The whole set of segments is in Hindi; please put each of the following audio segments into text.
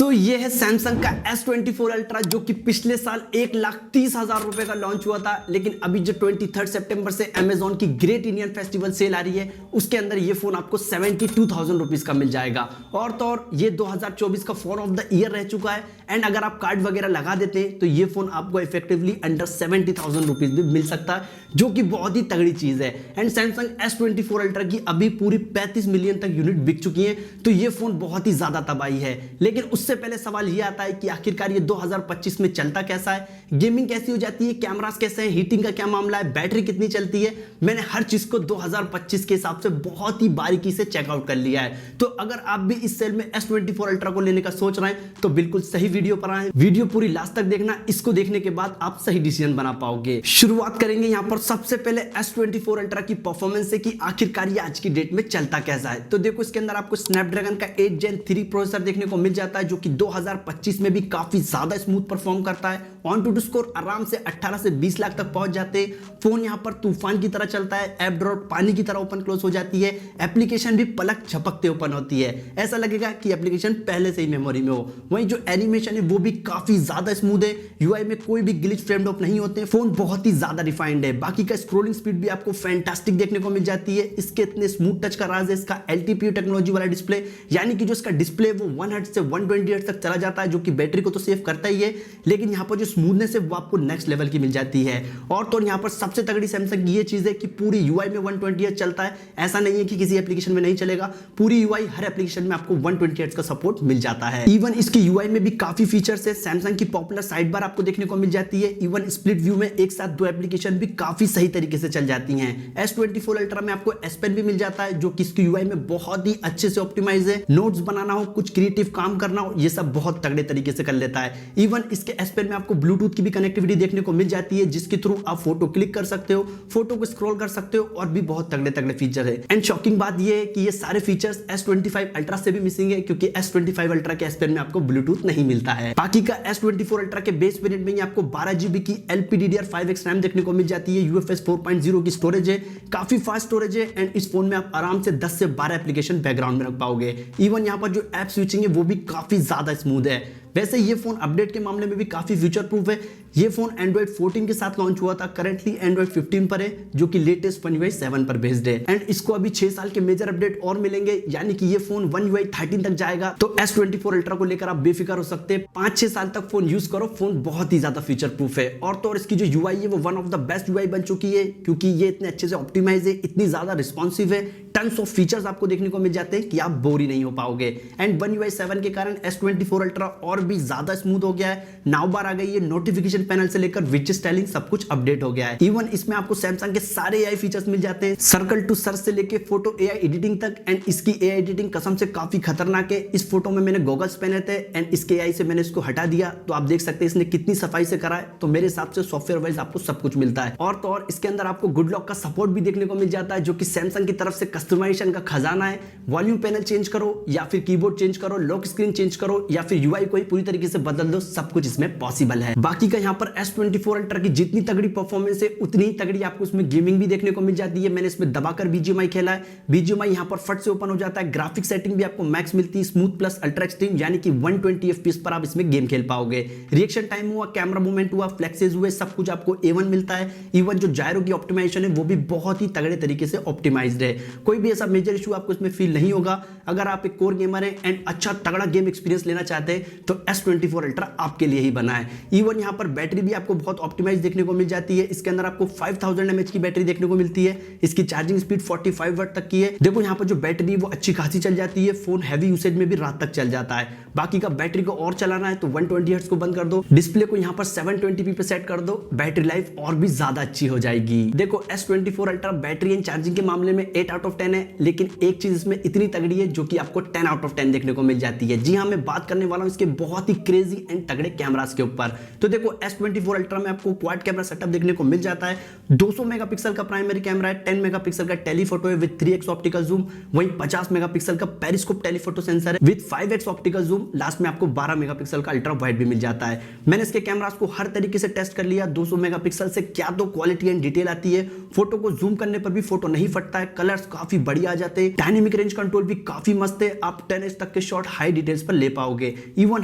ये है सैमसंग का S24 अल्ट्रा जो कि पिछले साल 1,30,000 रुपए का लॉन्च हुआ था, लेकिन अभी जो 23 सितंबर से अमेजॉन की ग्रेट इंडियन फेस्टिवल सेल आ रही है उसके अंदर ये फोन आपको 72,000 रुपीज का मिल जाएगा। और तो और ये 2024 का फोन ऑफ द ईयर रह चुका है एंड अगर आप कार्ड वगैरह लगा देते हैं तो ये फोन आपको इफेक्टिवली अंडर 70,000 रुपीज भी मिल सकता है, जो कि बहुत ही तगड़ी चीज है। एंड सैमसंग S24 अल्ट्रा की अभी पूरी 35 मिलियन तक यूनिट बिक चुकी है, तो ये फोन बहुत ही ज्यादा तबाही है। लेकिन उससे पहले सवाल ये आता है कि आखिरकार ये 2025 में चलता कैसा है, गेमिंग कैसी हो जाती है, कैमरास कैसे हैं, हीटिंग का क्या मामला है, बैटरी कितनी चलती है। मैंने हर चीज को 2025 के हिसाब से बहुत ही बारीकी से चेकआउट कर लिया है। तो अगर आप भी इस सेल में S24 अल्ट्रा को लेने का सोच रहे हैं तो बिल्कुल सही वीडियो पर आए, वीडियो पूरी लास्ट तक देखना। इसको देखने के बाद आप सही डिसीजन बना पाओगे। शुरुआत करेंगे यहाँ पर सबसे पहले S24 अल्ट्रा की परफॉर्मेंस से कि आखिरकार ये आज की डेट में चलता कैसा है। तो देखो इसके अंदर आपको स्नैपड्रैगन का 8 Gen 3 प्रोसेसर देखने को मिल जाता है, जो कि 2025 में भी काफी ज्यादा स्मूथ परफॉर्म करता है। ऑन टू स्कोर आराम से 18 से 20 लाख तक पहुंच जाते हैं। फोन यहाँ पर तूफान की तरह चलता है, ऐप ड्रॉप पानी की तरह ओपन क्लोज हो जाती है, एप्लीकेशन भी पलक झपकते ओपन होती है, ऐसा लगेगा कि एप्लीकेशन पहले से ही मेमोरी में हो। वहीं जो एनिमेशन है वो भी काफी ज्यादा स्मूथ है, यूआई में कोई भी ग्लिच फ्रेम ड्रॉप नहीं होते, फोन बहुत ही ज्यादा रिफाइंड है। बाकी का स्क्रोलिंग स्पीड भी आपको फैंटास्टिक देखने को मिल जाती है। इसके इतने स्मूथ टच का राज है इसका LTPO टेक्नोलॉजी वाला डिस्प्ले, यानी कि जो इसका डिस्प्ले वो 1 हर्ट्ज से 120 हर्ट्ज तक चला जाता है, जो कि बैटरी को तो सेव करता ही है, लेकिन यहाँ पर जो स्मूथनेस है वो आपको नेक्स्ट लेवल की मिल जाती है। और तो यहाँ पर सबसे तगड़ी सैमसंग की ये चीज है कि पूरी यूआई में 120 हर्ट्ज चलता है, ऐसा नहीं है कि किसी एप्लीकेशन में नहीं चलेगा। पूरी यूआई हर एप्लीकेशन में आपको 120 हर्ट्ज का सपोर्ट मिल जाता है। इवन इसकी यूआई में भी काफी फीचर्स है। सैमसंग की पॉपुलर साइड बार आपको देखने को मिल जाती है। इवन स्प्लिट व्यू में एक साथ दो एप्लीकेशन भी काफी सही तरीके से चल जाती हैं। S24 अल्ट्रा में आपको S Pen भी मिल जाता है, जो कि इसकी यूआई में बहुत ही अच्छे से ऑप्टिमाइज है। नोट्स बनाना हो, कुछ क्रिएटिव काम करना हो, ये सब बहुत तगड़े तरीके से कर लेता है। इवन इसके S Pen में आपको ब्लूटूथ की भी कनेक्टिविटी देखने को मिल जाती है, जिसके थ्रू आप फोटो क्लिक कर सकते हो, फोटो को स्क्रॉल कर सकते हो, और भी बहुत तगड़े तगड़े फीचर है। एंड शॉकिंग बात ये है कि ये सारे फीचर्स S25 अल्ट्रा से भी मिसिंग है, क्योंकि S25 अल्ट्रा के S Pen में आपको ब्लूटूथ नहीं मिलता है। बाकी का S24 अल्ट्रा के बेस वेरिएंट में आपको 12 GB की LPDDR5X रैम देखने को मिल जाती है। UFS 4.0 की स्टोरेज है, काफी फास्ट स्टोरेज है। एंड इस फोन में आप आराम से 10 से 12 एप्लीकेशन बैकग्राउंड में रख पाओगे। इवन यहाँ पर जो ऐप स्विचिंग है वो भी काफी ज्यादा स्मूथ है। वैसे ये फोन अपडेट के मामले में भी काफी फ्यूचर प्रूफ है। ये फोन Android 14 के साथ लॉन्च हुआ था, करंटली Android 15 पर है, जो कि लेटेस्ट One UI 7 पर बेस्ड है। एंड इसको अभी 6 साल के मेजर अपडेट और मिलेंगे, यानी कि ये फोन One UI 13 तक जाएगा। तो S24 अल्ट्रा को लेकर आप बेफिक्र हो सकते हैं। 5-6 साल तक फोन यूज करो, फोन बहुत ही ज्यादा फ्यूचर प्रूफ है। और तो और इसकी जो UI है वो one of the best UI बन चुकी है, क्योंकि ये इतने अच्छे से ऑप्टिमाइज है, इतनी ज्यादा रिस्पॉन्सिव है, टन्स ऑफ फीचर्स आपको देखने को मिल जाते हैं कि आप बोर ही नहीं हो पाओगे। एंड One UI 7 के कारण S24 अल्ट्रा और भी ज्यादा स्मूथ हो गया है। नाउ बार आ गई है, नोटिफिकेशन पैनल से लेकर विजेट स्टाइलिंग सब कुछ अपडेट हो गया है। इवन इसमें आपको सैमसंग के सारे AI फीचर्स मिल जाते हैं, सर्कल टू सर्च से लेके फोटो AI एडिटिंग तक। एंड इसकी AI एडिटिंग कसम से काफी खतरनाक है। इस फोटो में मैंने गॉगल्स पहने थे एंड इसके AI से मैंने इसको हटा दिया, तो आप देख सकते हैं इसने कितनी सफाई से करा है। तो मेरे हिसाब से सॉफ्टवेयर वाइज आपको सब कुछ मिलता है। और तो और इसके अंदर आपको गुड लॉक का सपोर्ट भी देखने को मिल जाता है, जो कि सैमसंग की तरफ से कस्टमाइजेशन का खजाना है। वॉल्यूम पैनल चेंज करो या फिर कीबोर्ड चेंज करो, लॉक स्क्रीन चेंज करो या फिर UI को ही पूरी तरीके से बदल दो, सब कुछ इसमें पॉसिबल है। बाकी का यहाँ पर S24 अल्ट्रा की जितनी तगड़ी परफॉर्मेंस है उतनी ही तगड़ी आपको इसमें गेमिंग भी देखने को मिल जाती है। मैंने इसमें दबाकर BGMI खेला है, BGMI यहाँ पर फट से ओपन हो जाता है। ग्राफिक सेटिंग भी आपको मैक्स मिलती है, स्मूथ प्लस अल्ट्रा एक्सट्रीम, यानी कि 120 FPS पर आप इसमें गेम खेल पाओगे। रिएक्शन टाइम हुआ, कैमरा मूवमेंट हुआ, फ्लेक्सेस हुए, सब कुछ आपको A1 मिलता है। इवन जो जायरो की ऑप्टिमाइजेशन है वो भी बहुत ही तगड़े तरीके से ऑप्टिमाइज्ड है। कोई भी ऐसा मेजर इशू आपको इसमें फील नहीं होगा। अगर आप एक कोर गेमर हैं एंड अच्छा तगड़ा गेम एक्सपीरियंस लेना चाहते हैं तो S24 अल्ट्रा आपके लिए ही बना है। इवन यहाँ पर बैटरी भी आपको बहुत ऑप्टिमाइज देखने को मिल जाती है। इसके अंदर आपको 5000 mAh की बैटरी देखने को मिलती है। इसकी चार्जिंग स्पीड 45 वाट तक की है। देखो यहाँ पर जो बैटरी है वो अच्छी खासी चल जाती है, फोन हैवी यूसेज में भी रात तक चल जाता है। बाकी का बैटरी को और चलाना है तो 120 हर्ट्ज को बंद कर दो, डिस्प्ले को यहाँ पर 720p पे सेट कर दो, बैटरी लाइफ और भी ज्यादा अच्छी हो जाएगी। देखो S24 ultra battery and charging के मामले में 8 आउट ऑफ 10 है, लेकिन एक चीज इसमें इतनी तगड़ी है जो कि आपको 10 आउट ऑफ 10 देखने को मिल जाती है। जी हाँ, मैं बात करने वाला हूँ इसके बहुत ही क्रेजी एंड तगड़े कैमरास के ऊपर। तो देखो S24 अल्ट्रा में आपको क्वाड कैमरा सेटअप देखने को मिल जाता है। 200 मेगापिक्सल का प्राइमरी कैमरा है, 10 मेगापिक्सल का टेलीफोटो है विद 3x ऑप्टिकल जूम, वहीं 50 मेगापिक्सल का पेरिस्कोप टेलीफोटो सेंसर है with 5x optical zoom, last में आपको 12 मेगापिक्सल का अल्ट्रा वाइड भी मिल जाता है। मैंने इसके कैमरास को हर तरीके से टेस्ट कर लिया। 200 मेगापिक्सल से क्या तो क्वालिटी एंड डिटेल आती है, फोटो को जूम करने पर भी फोटो नहीं फटता है, कलर्स काफी बढ़िया आ जाते हैं, डायनेमिक रेंज कंट्रोल भी काफी मस्त है, आप 10x तक के शॉट हाई डिटेल्स पर ले पाओगे। इवन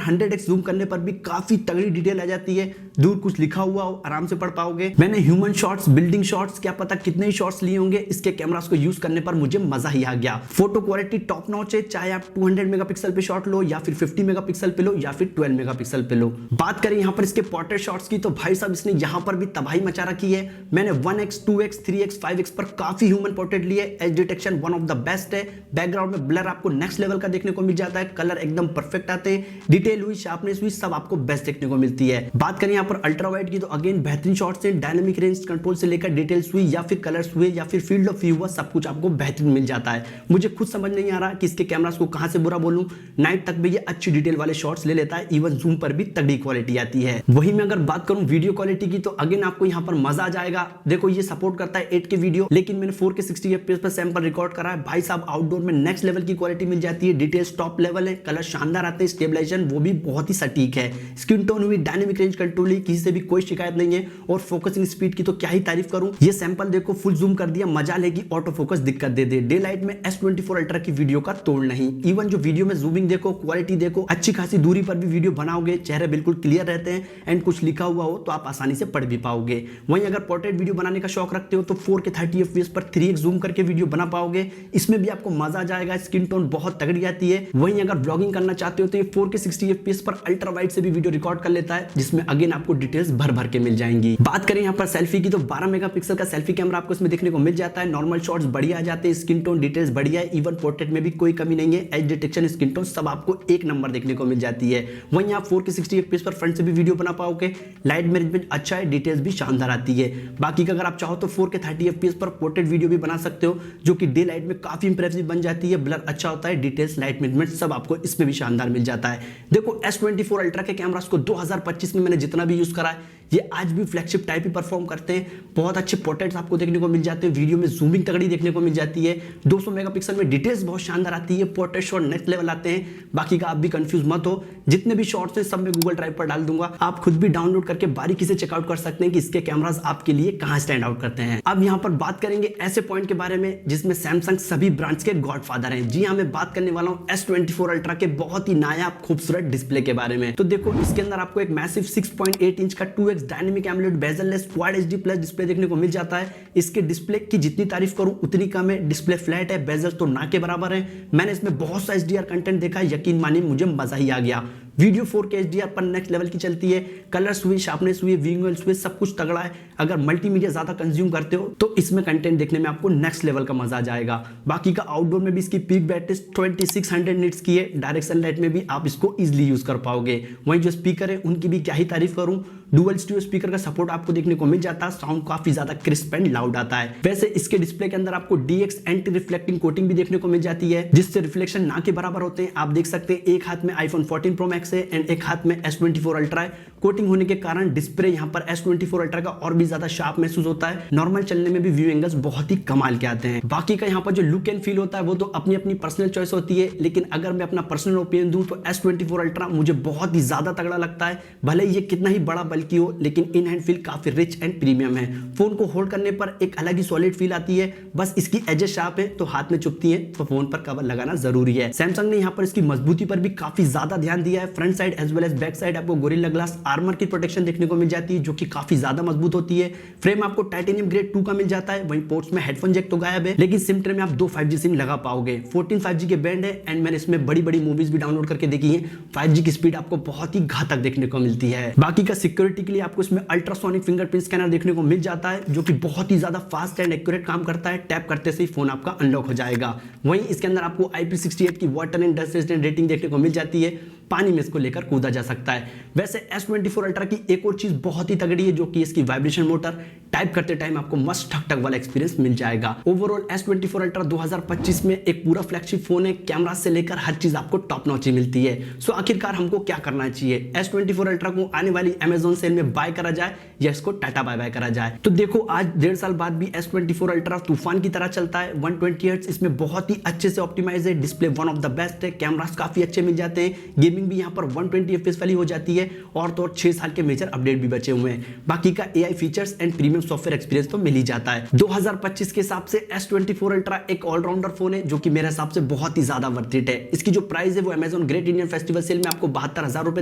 100x जूम करने पर भी काफी तगड़ी डिटेल आ जाती है, दूर कुछ लिखा हुआ हो आराम से पढ़ पाओगे। मैंने ह्यूमन शॉट्स, बिल्डिंग शॉट्स, क्या पता कितने ही शॉट्स लिए होंगे, इसके कैमरास को यूज करने पर मुझे मजा ही आ गया। फोटो क्वालिटी टॉप नॉच है, चाहे आप 200 मेगापिक्सल पे शॉट लो या फिर 50 मेगापिक्सल पे लो या फिर 12 मेगापिक्सल पे लो। बात करें यहाँ पर इसके पोर्ट्रेट शॉट्स की तो भाई साहब इसने यहाँ पर भी तबाही मचा रखी है। मैंने 1x, 2x, 3x, 5x पर काफी ह्यूमन पोर्ट्रेट लिए। As detection one of the best है, बैकग्राउंड में ब्लर आपको नेक्स्ट लेवल का देखने को मिल जाता है, कलर एकदम परफेक्ट आते हैं, डिटेल हुई, शार्पनेस हुई, सब आपको बेस्ट देखने को मिलती है। बात करें यहाँ पर अल्ट्रा वाइड की तो अगेन बेहतरीन शॉट्स हैं, डायनेमिक रेंज कंट्रोल से लेकर डिटेल्स हुई या फिर कलर्स हुए या फिर फील्ड ऑफ व्यू हुआ, सब कुछ आपको बेहतरीन मिल जाता है। मुझे खुद समझ नहीं आ रहा कि इसके कैमरास को कहां से बुरा बोलूं, नाइट तक भी ये अच्छी डिटेल वाले शॉट्स ले लेता है, इवन जूम पर भी तगड़ी क्वालिटी आती है। वहीं मैं अगर बात करूं वीडियो क्वालिटी की तो अगेन आपको यहां पर मजा आ जाएगा। देखो ये सपोर्ट करता है 8K वीडियो, लेकिन मैंने 4K 60 FPS पर सैंपल रिकॉर्ड करा है। भाई साहब आउटडोर में नेक्स्ट लेवल की क्वालिटी मिल जाती है, डिटेल्स टॉप लेवल है, कलर शानदार आते हैं, स्टेबलाइजेशन वो भी बहुत ही सटीक है, स्क्रीन टोन हुई, डायनेमिक रेंज कंट्रोल हुई, किसी से भी कोई शिकायत नहीं है। और फोकसिंग स्पीड की तो क्या ही तारीफ करूं, ये सैंपल देखो फुल जूम कर दिया, मजा लेगी, ऑटो फोकस दिक्कत दे दे। डे लाइट में S24 अल्ट्रा की वीडियो का तोड़ नहीं, इवन जो वीडियो में जूमिंग देखो, क्वालिटी देखो, अच्छी खासी दूरी पर भी वीडियो बनाओगे, चेहरे बिल्कुल क्लियर रहते हैं एंड कुछ लिखा हुआ हो तो आप आसानी से पढ़ भी पाओगे। वहीं अगर पोर्ट्रेट वीडियो बनाने का शौक रखते हो तो 4K 30 FPS पर 3x जूम करके वीडियो बना पाओगे, इसमें भी आपको मजा आ जाएगा, स्किन टोन बहुत तगड़ी आती है। वहीं अगर ब्लॉगिंग करना चाहते हो तो ये 4K 60 FPS पर अल्ट्रा वाइड से भी वीडियो रिकॉर्ड कर लेता है, जिसमें अगेन आपको डिटेल्स भर भर के मिल जाएंगी। बात करें यहाँ पर सेल्फी की तो 12 मेगापिक्सल का सेल्फी कैमरा आपको इसमें देखने को मिल जाता है, नॉर्मल शॉट्स बढ़िया आ जाते हैं, स्किन टोन डिटेल्स बढ़िया है, इवन पोर्ट्रेट में भी कोई कमी नहीं है, एज डिटेक्शन, स्किन टोन सब आपको एक नंबर देखने को मिल जाती है। वहीं आप 4K 60 FPS पर फ्रंट से भी वीडियो बना पाओगे, लाइट मैनेजमेंट अच्छा है, डिटेल्स भी शानदार आती है। बाकी का अगर आप चाहो तो 4K 30 FPS पर पोर्ट्रेट वीडियो भी बना सकते हो, जो कि डे लाइट में काफी इंप्रेसिव बन जाती है, ब्लर अच्छा होता है, डिटेल्स, लाइट मैनेजमेंट सब आपको इसमें भी शानदार मिल जाता है। देखो S24 अल्ट्रा के कैमरास को 2025 में मैंने जितना भी यूज करा है, ये आज भी फ्लैगशिप टाइप ही परफॉर्म करते हैं, बहुत अच्छे पोर्ट्रेट्स आपको देखने को मिल जाते हैं, वीडियो में जूमिंग तगड़ी देखने को मिल जाती है, 200 मेगापिक्सल में डिटेल्स बहुत शानदार आती है, पोर्ट्रेट शॉट नेक्स्ट लेवल आते हैं। बाकी का आप भी कंफ्यूज मत हो, जितने भी शॉट्स हैं सब मैं गूगल ड्राइव पर डाल दूंगा, आप खुद भी डाउनलोड करके बारीकी से चेकआउट कर सकते हैं कि इसके कैमरास आपके लिए कहां स्टैंड आउट करते हैं। अब यहां पर बात करेंगे ऐसे पॉइंट के बारे में जिसमें सैमसंग सभी ब्रांड्स के गॉडफादर हैं। जी हां, मैं बात करने वाला हूं S24 अल्ट्रा के बहुत ही नायाब खूबसूरत डिस्प्ले के बारे में। तो देखो इसके अंदर आपको एक मैसिव 6.8 इंच का 2x dynamic AMOLED bezel-less quad HD plus display देखने को मिल जाता है। इसके डिस्प्ले की जितनी तारीफ करूं उतनी कम है, डिस्प्ले फ्लैट है, बेजल तो ना के बराबर है। मैंने इसमें बहुत सा HDR कंटेंट देखा है, यकीन मानिए मुझे मजा ही आ गया। वीडियो 4K HDR पर नेक्स्ट लेवल की चलती है, कलर्स हुए, शार्पनेस हुई, विंग वेल्स हुए, सब कुछ तगड़ा है। अगर मल्टीमीडिया ज्यादा कंज्यूम करते हो तो इसमें कंटेंट देखने में आपको नेक्स्ट लेवल का मजा आ जाएगा। बाकी का आउटडोर में भी इसकी पीक बैटरी 2600 निट्स की है, डायरेक्ट सनलाइट में भी आप इसको इजीली यूज कर पाओगे। वहीं जो स्पीकर है उनकी भी क्या ही तारीफ करूं, डुअल स्टीरियो स्पीकर का सपोर्ट आपको देखने को मिल जाता है, साउंड काफी ज्यादा क्रिस्प एंड लाउड आता है। वैसे इसके डिस्प्ले के अंदर आपको DX एंटी रिफ्लेक्टिंग कोटिंग भी देखने को मिल जाती है, जिससे रिफ्लेक्शन ना के बराबर होते हैं। आप देख सकते हैं एक हाथ में iPhone 14 Pro Max है एंड एक हाथ में S24 अल्ट्रा है। कोटिंग होने के कारण डिस्प्ले यहाँ पर S24 अल्ट्रा का और भी ज्यादा शार्प महसूस होता है, नॉर्मल चलने में भी व्यू एंगल्स बहुत ही कमाल के आते हैं। बाकी का यहाँ पर जो लुक एंड फील होता है वो तो अपनी अपनी पर्सनल चॉइस होती है, लेकिन अगर मैं अपना पर्सनल ओपिनियन दूं तो S24 अल्ट्रा मुझे बहुत ही ज्यादा तगड़ा लगता है। भले ये कितना ही बड़ा बल्कि हो, लेकिन इन हैंड फील काफी रिच एंड प्रीमियम है। फोन को होल्ड करने पर एक अलग ही सॉलिड फील आती है, बस इसकी एजेस शार्प है तो हाथ में चुभती है, तो फोन पर कवर लगाना जरूरी है। सैमसंग ने यहाँ पर इसकी मजबूती पर भी काफी ज्यादा ध्यान दिया है। Front side as well as back side आपको गोरिल्ला ग्लास आर्मर की प्रोटेक्शन देखने को मिल जाती है, जो कि काफी ज्यादा मजबूत होती है। फ्रेम आपको टाइटेनियम ग्रेड 2 का मिल जाता है। वहीं पोर्ट्स में हेडफोन जैक तो गायब है, लेकिन सिम ट्रे में आप 2 5G सिम लगा पाओगे। 14 5G के बैंड है एंड मैंने इसमें बड़ी बड़ी मूवीज भी डाउनलोड करके देखी है। 5G की स्पीड आपको बहुत ही घातक देखने को मिलती है। बाकी का सिक्योरिटी के लिए आपको इसमें अल्ट्रासोनिक फिंगरप्रिंट स्कैनर देखने को मिल जाता है, जो कि बहुत ही ज्यादा फास्ट एंड एक्यूरेट काम करता है। टैप करते से ही फोन आपका अनलॉक हो जाएगा। वहीं इसके अंदर आपको IP68 की water and dust resistant rating देखने को मिल जाती है। पानी में इसको लेकर कूदा जा सकता है। वैसे S24 अल्ट्रा की एक और चीज बहुत ही तगड़ी है, जो कि इसकी वाइब्रेशन मोटर। टाइप करते टाइम आपको मस्त ठक ठक वाला एक्सपीरियंस मिल जाएगा। ओवरऑल S24 अल्ट्रा 2025 में एक पूरा फ्लैगशिप फोन है, कैमरा से लेकर हर चीज आपको टॉप नॉच ही मिलती है। सो आखिरकार हमको क्या करना चाहिए, S24 अल्ट्रा को आने वाली Amazon सेल में बाय करा जाए या इसको टाटा बाय बाय करा जाए? तो देखो, आज 1.5 साल बाद भी S24 अल्ट्रा तूफान की तरह चलता है। 120 हर्ट्ज इसमें बहुत ही अच्छे से ऑप्टिमाइज है, display one of the best है, कैमरास काफी अच्छे मिल जाते हैं, गेमिंग भी यहाँ पर 120 FPS वाली हो जाती है, और तो और 6 साल के मेजर अपडेट भी बचे हुए हैं। बाकी का AI features and premium software experience तो मिल ही जाता है। 2025 के हिसाब से S24 अल्ट्रा एक ऑलराउंडर फोन है, जो कि मेरे हिसाब से बहुत ही ज्यादा वर्थ इट है। इसकी जो प्राइस है वो Amazon Great Indian Festival sale में आपको 72,000 रुपए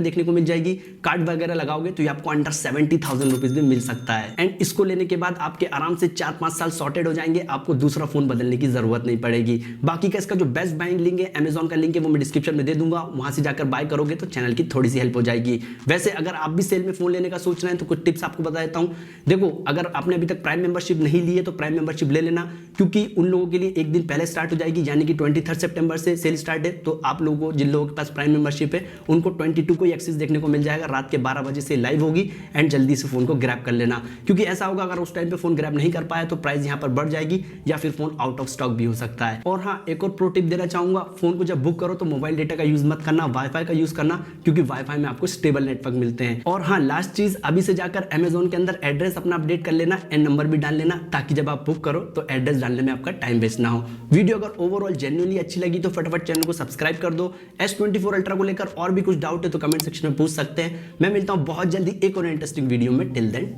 देखने को मिल जाएगी। कार्ड वगैरह लगाओगे तो ये आपको अंडर 70,000 रुपीज में मिल सकता है। एंड इसको लेने के बाद आपके आराम से 4-5 साल सॉर्टेड हो जाएंगे, आपको दूसरा फोन बदलने की जरूरत नहीं पड़ेगी। बाकी का इसका जो बेस्ट बाइंग लिंक है, Amazon का लिंक है, वो मैं डिस्क्रिप्शन में दे दूंगा, वहां से जाकर बाय करोगे तो चैनल की थोड़ी सी हेल्प हो जाएगी। वैसे अगर आप भी सेल में फोन लेने का सोच रहे हैं तो कुछ टिप्स आपको बता देता हूं। देखो, अगर आपने अभी तक प्राइम मेंबरशिप नहीं ली है तो प्राइम मेंबरशिप ले लेना, क्योंकि उन लोगों के लिए एक दिन पहले स्टार्ट हो जाएगी, यानी कि 23 सितंबर से सेल स्टार्ट है। तो आप लोगों को, जिन लोगों के पास प्राइम मेंबरशिप है, उनको 22 को एक्सेस देखने को मिल जाएगा। रात के 12 बजे से लाइव होगी एंड जल्दी से फोन को ग्रैब कर लेना, क्योंकि ऐसा होगा अगर उस टाइम पे फोन ग्रैब नहीं कर पाया तो प्राइस यहाँ पर बढ़ जाएगी या फिर फोन आउट ऑफ स्टॉक भी हो सकता है। और हाँ, एक और प्रो टिप देना चाहूंगा, फोन को जब बुक करो तो मोबाइल डेटा का यूज मत करना, वाईफाई का यूज करना, क्योंकि वाईफाई में आपको स्टेबल नेटवर्क मिलते हैं। और हाँ, लास्ट चीज, अभी से जाकर Amazon के अंदर एड्रेस अपना अपडेट कर लेना एंड नंबर भी डाल लेना, ताकि जब आप बुक करो तो एड्रेस डालने में आपका टाइम वेस्ट ना हो। वीडियो अगर ओवरऑल जेन्युइनली अच्छी लगी तो फटाफट चैनल को सब्सक्राइब कर दो। S24 अल्ट्रा को लेकर और भी कुछ डाउट है तो कमेंट सेक्शन में पूछ सकते हैं। मैं मिलता हूं बहुत जल्दी एक और इंटरेस्टिंग वीडियो में। Till then